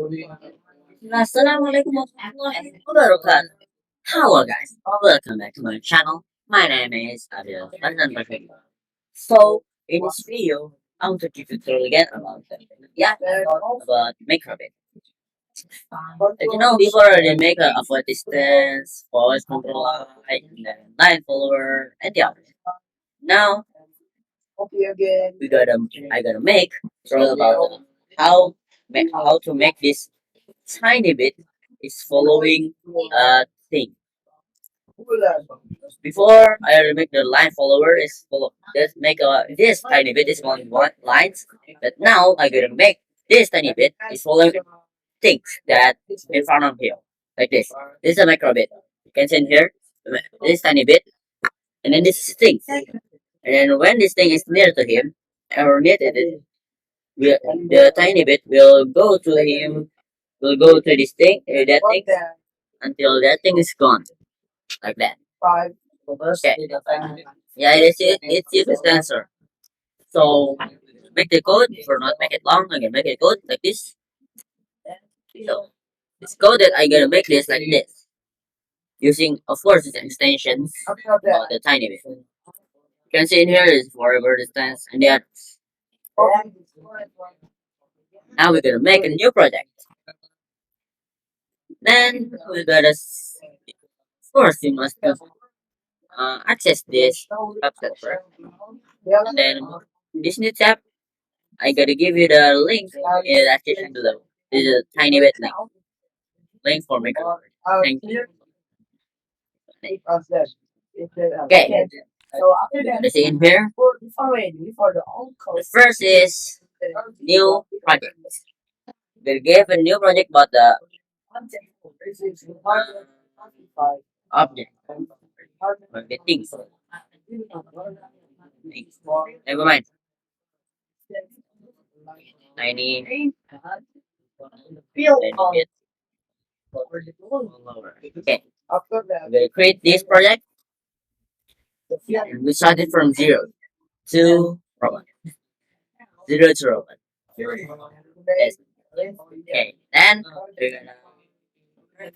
Assalamualaikum warahmatullahi wabarakatuh. Hello guys, welcome back to my channel. My name is Abidal Farzan Rosyidi. So in this video, I want to give you a tutorial again about microbit. As you know, before they make a avoid distance, voice control, and then line follower, and the others. Now I gotta make tutorial about how to make this tiny bit is following a thing. Before I make the line follower is follow let's make this tiny bit is only one lines, but now I gotta make this tiny bit is following things that in front of him like this. This is a micro bit. You can see in here this tiny bit, and then this is thing. And then when this thing is near to him or near to it, the tiny bit will go to him, will go to this thing, that thing until that thing is gone, like that. Okay. Yeah, it's uses sensor. So make the code for not make it long, I can make it code like this. So this code that I gotta make this like this. Using of course it's extensions of the tiny bit. You can see in here is forever distance and the others. Now we're gonna make a new project. Then we gotta of course you must access this website first. And then this new tab I gotta give you the link in the description below. This is a tiny bit link for maker. Thank you. Okay. The same here. The first is new project. We'll give a new project about the object or the things. Never mind. Tiny bit. Okay. We'll create this project. We started from zero to robot. Zero to robot. Yes. Okay. Then we're gonna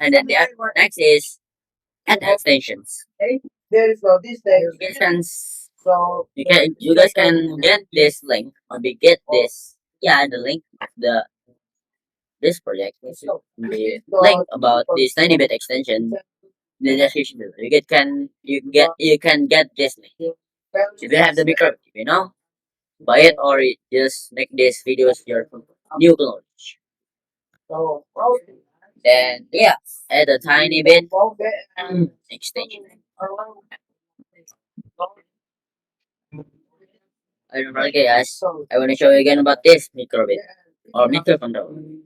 and then next is add extensions. Extensions. You guys can get this link or we get this the link the this project the link about this tiny bit extension in the description below. You can get this link if you have the micro buy it or just make this videos your new knowledge. Then add a tiny bit extension. I don't know, okay, guys. I want to show you again about this microbit or microcontroller.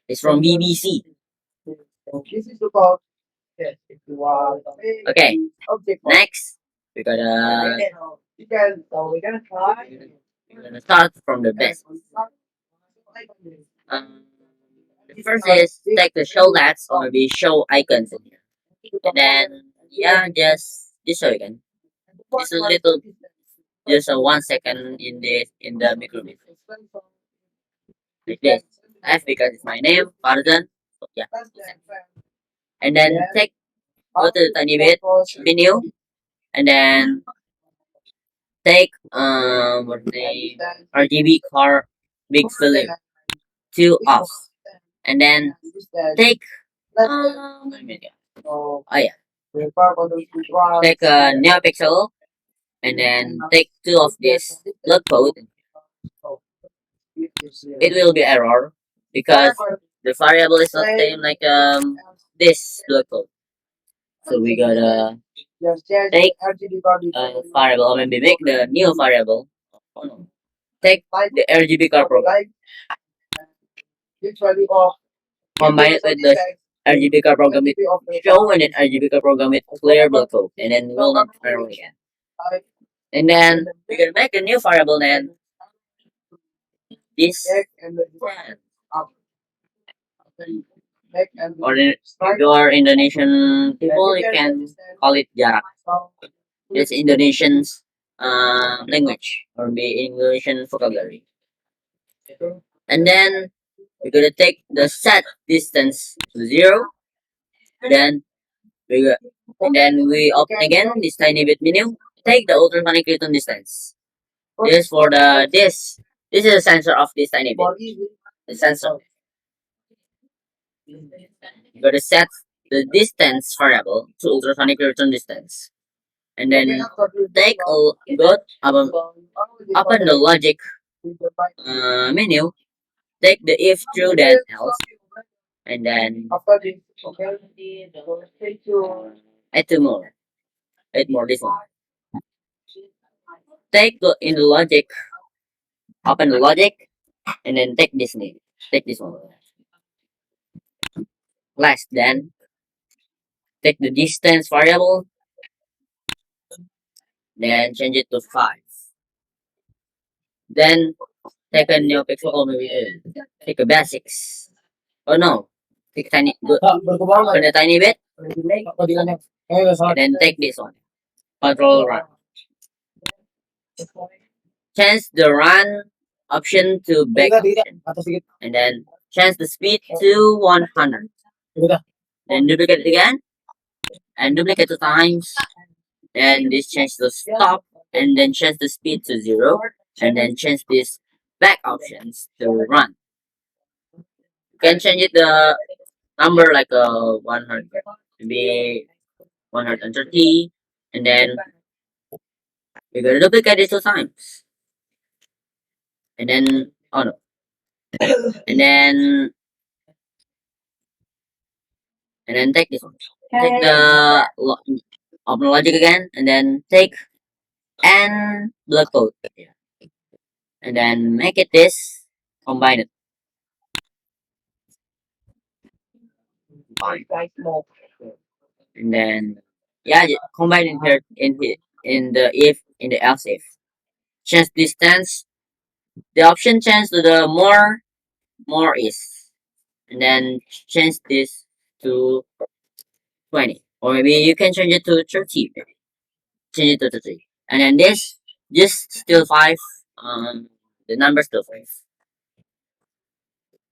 It's from BBC. Okay, next we're gonna start from the best. Um, the first is take the show lats or maybe show icons in here, and then just so you can just a little just a 1 second in the microbit like this. F because it's my name, Farzan. So, yeah, and then go to the tiny bit menu, and then take what's the name RGB car big filling to off, and then take oh yeah take a neopixel and then take two of this blood code. It will be error because the variable is not same like this blood code. So we gotta take a variable or maybe make the new variable. Oh, no. Take the RGB car program, combine it with the RGB car program with show and then RGB car program with clear blood code, and then will not error again. And then we're gonna make a new variable then this or if you are Indonesian people you can call it jarak. It's Indonesian's language or the Indonesian vocabulary. And then we're gonna take the set distance to 0. Then we go, then we open again this tiny bit menu. Take the ultrasonic return distance. This for the this. This is a sensor of this tiny bit. The sensor. You gotta set the distance variable to ultrasonic return distance, and then take a go open the logic menu. Take the if true then else, and then add two more. Add more this one. Take the in the logic. Open the logic, and then take this name. Take this one. Last, then take the distance variable, then change it to 5. Then take a new pixel, or maybe take a basics. Oh no, take tiny, open a tiny bit, and then take this one. Control run. Change the run option to back option, and then change the speed to 100. Then duplicate it again, and duplicate 2 times. Then this change to stop, and then change the speed to 0, and then change this back options to run. You can change it the number like 100, maybe 130, and then we're gonna duplicate it 2 times, and then oh no, and then take this one. Take the open logic again, and then take and block code, and then make it this, combine it, and then yeah, combine in here in the if in the else if. Change distance. The option change to the more is, and then change this to 20, or maybe you can change it to 30. Maybe. Change it to 30, and then this just still 5. The number still 5,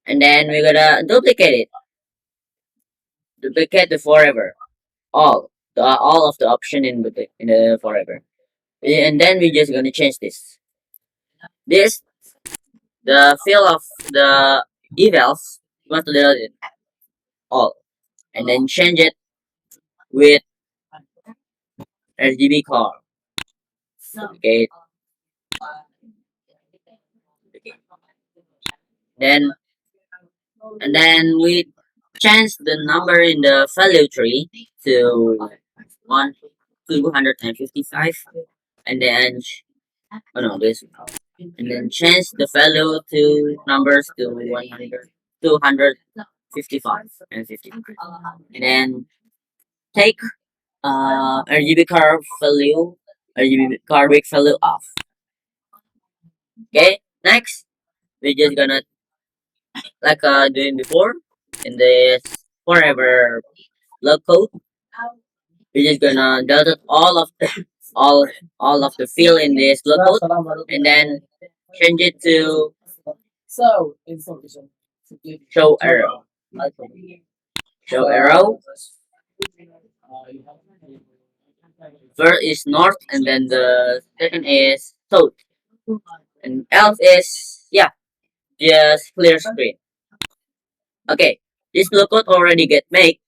and then we're gonna duplicate it. Duplicate the forever all of the option in the forever, and then we're just gonna change this the field of the evals. You want to delete it all, and then change it with RGB color. Okay, then and then we change the number in the value tree to 255, and then oh no this, and then change the value to numbers to 100, 255 and 55, and then take RGB curve value, RGB curve value off. Okay, next we're just gonna like doing before in this forever log code. We're just gonna delete all of the all of the field in this log code, and then change it to show arrow. Show arrow. First is north, and then the second is south, and else is yeah, just clear screen. Okay, this log code already get made,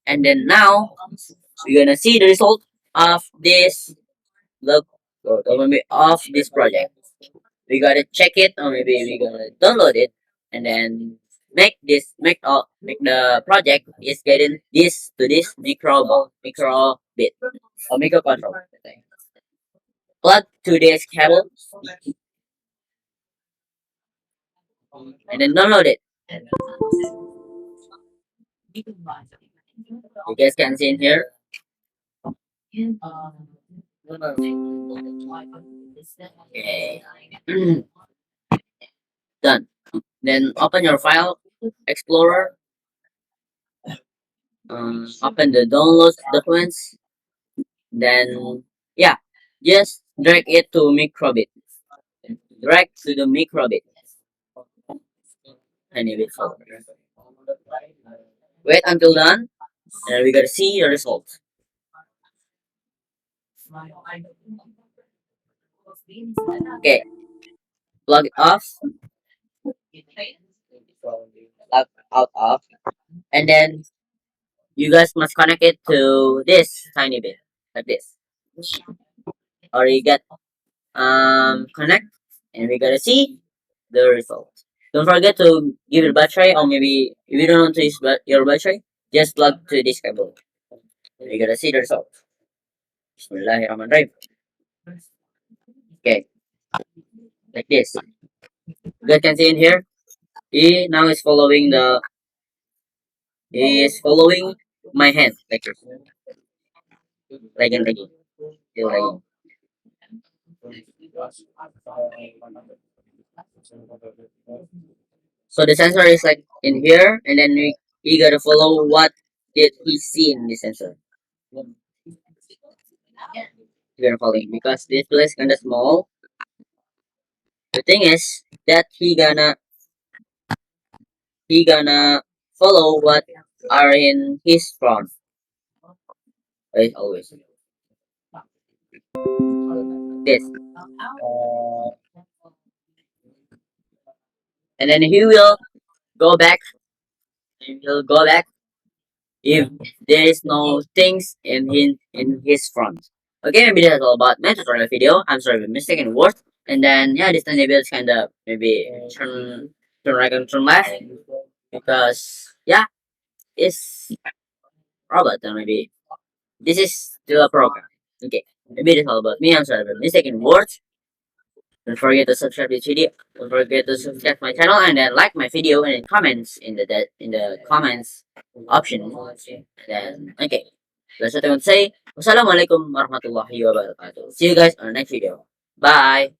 and then now we're gonna see the result of this log code, or maybe of this project. We gotta check it, or maybe we gonna download it, and then make the project is getting this to this micro bit or microcontroller. Plug to this cable, and then download it. You guys can see in here. Okay. Done. Then open your file explorer. Open the download documents. Then yeah, just drag it to microbit. Drag to the microbit. tiny bit follower. Wait until done, and we gotta see the result. Okay, plug it off, plug out off, and then you guys must connect it to this tiny bit, like this. Or you get connect, and we gotta see the result. Don't forget to give it battery, or maybe if you don't want to use your battery, just plug to this cable. And we gotta see the result. Bismillahirrahmanirrahim. Okay, like this. You guys can see in here. He now is following the. He is following my hand like this, like still lagging. So the sensor is like in here, and then we gotta follow what did he see in the sensor. We gotta follow him because this place is kinda small. The thing is that he gonna follow what are in his front. Right, always this, and then he will go back. He will go back if there is no things in his front. Okay, maybe that's all about my tutorial video. I'm sorry for mistaken words. And then yeah, this tiny bit is kinda maybe turn right and turn left because yeah, it's robot and maybe this is still a program. Okay. Maybe that's all about me. I'm sorry for mistaken words. Don't forget to subscribe to this video. Don't forget to subscribe to my channel and then like my video and then comments in the comments option. And then okay. That's what I want to say. Wassalamualaikum warahmatullahi wabarakatuh. See you guys on the next video. Bye.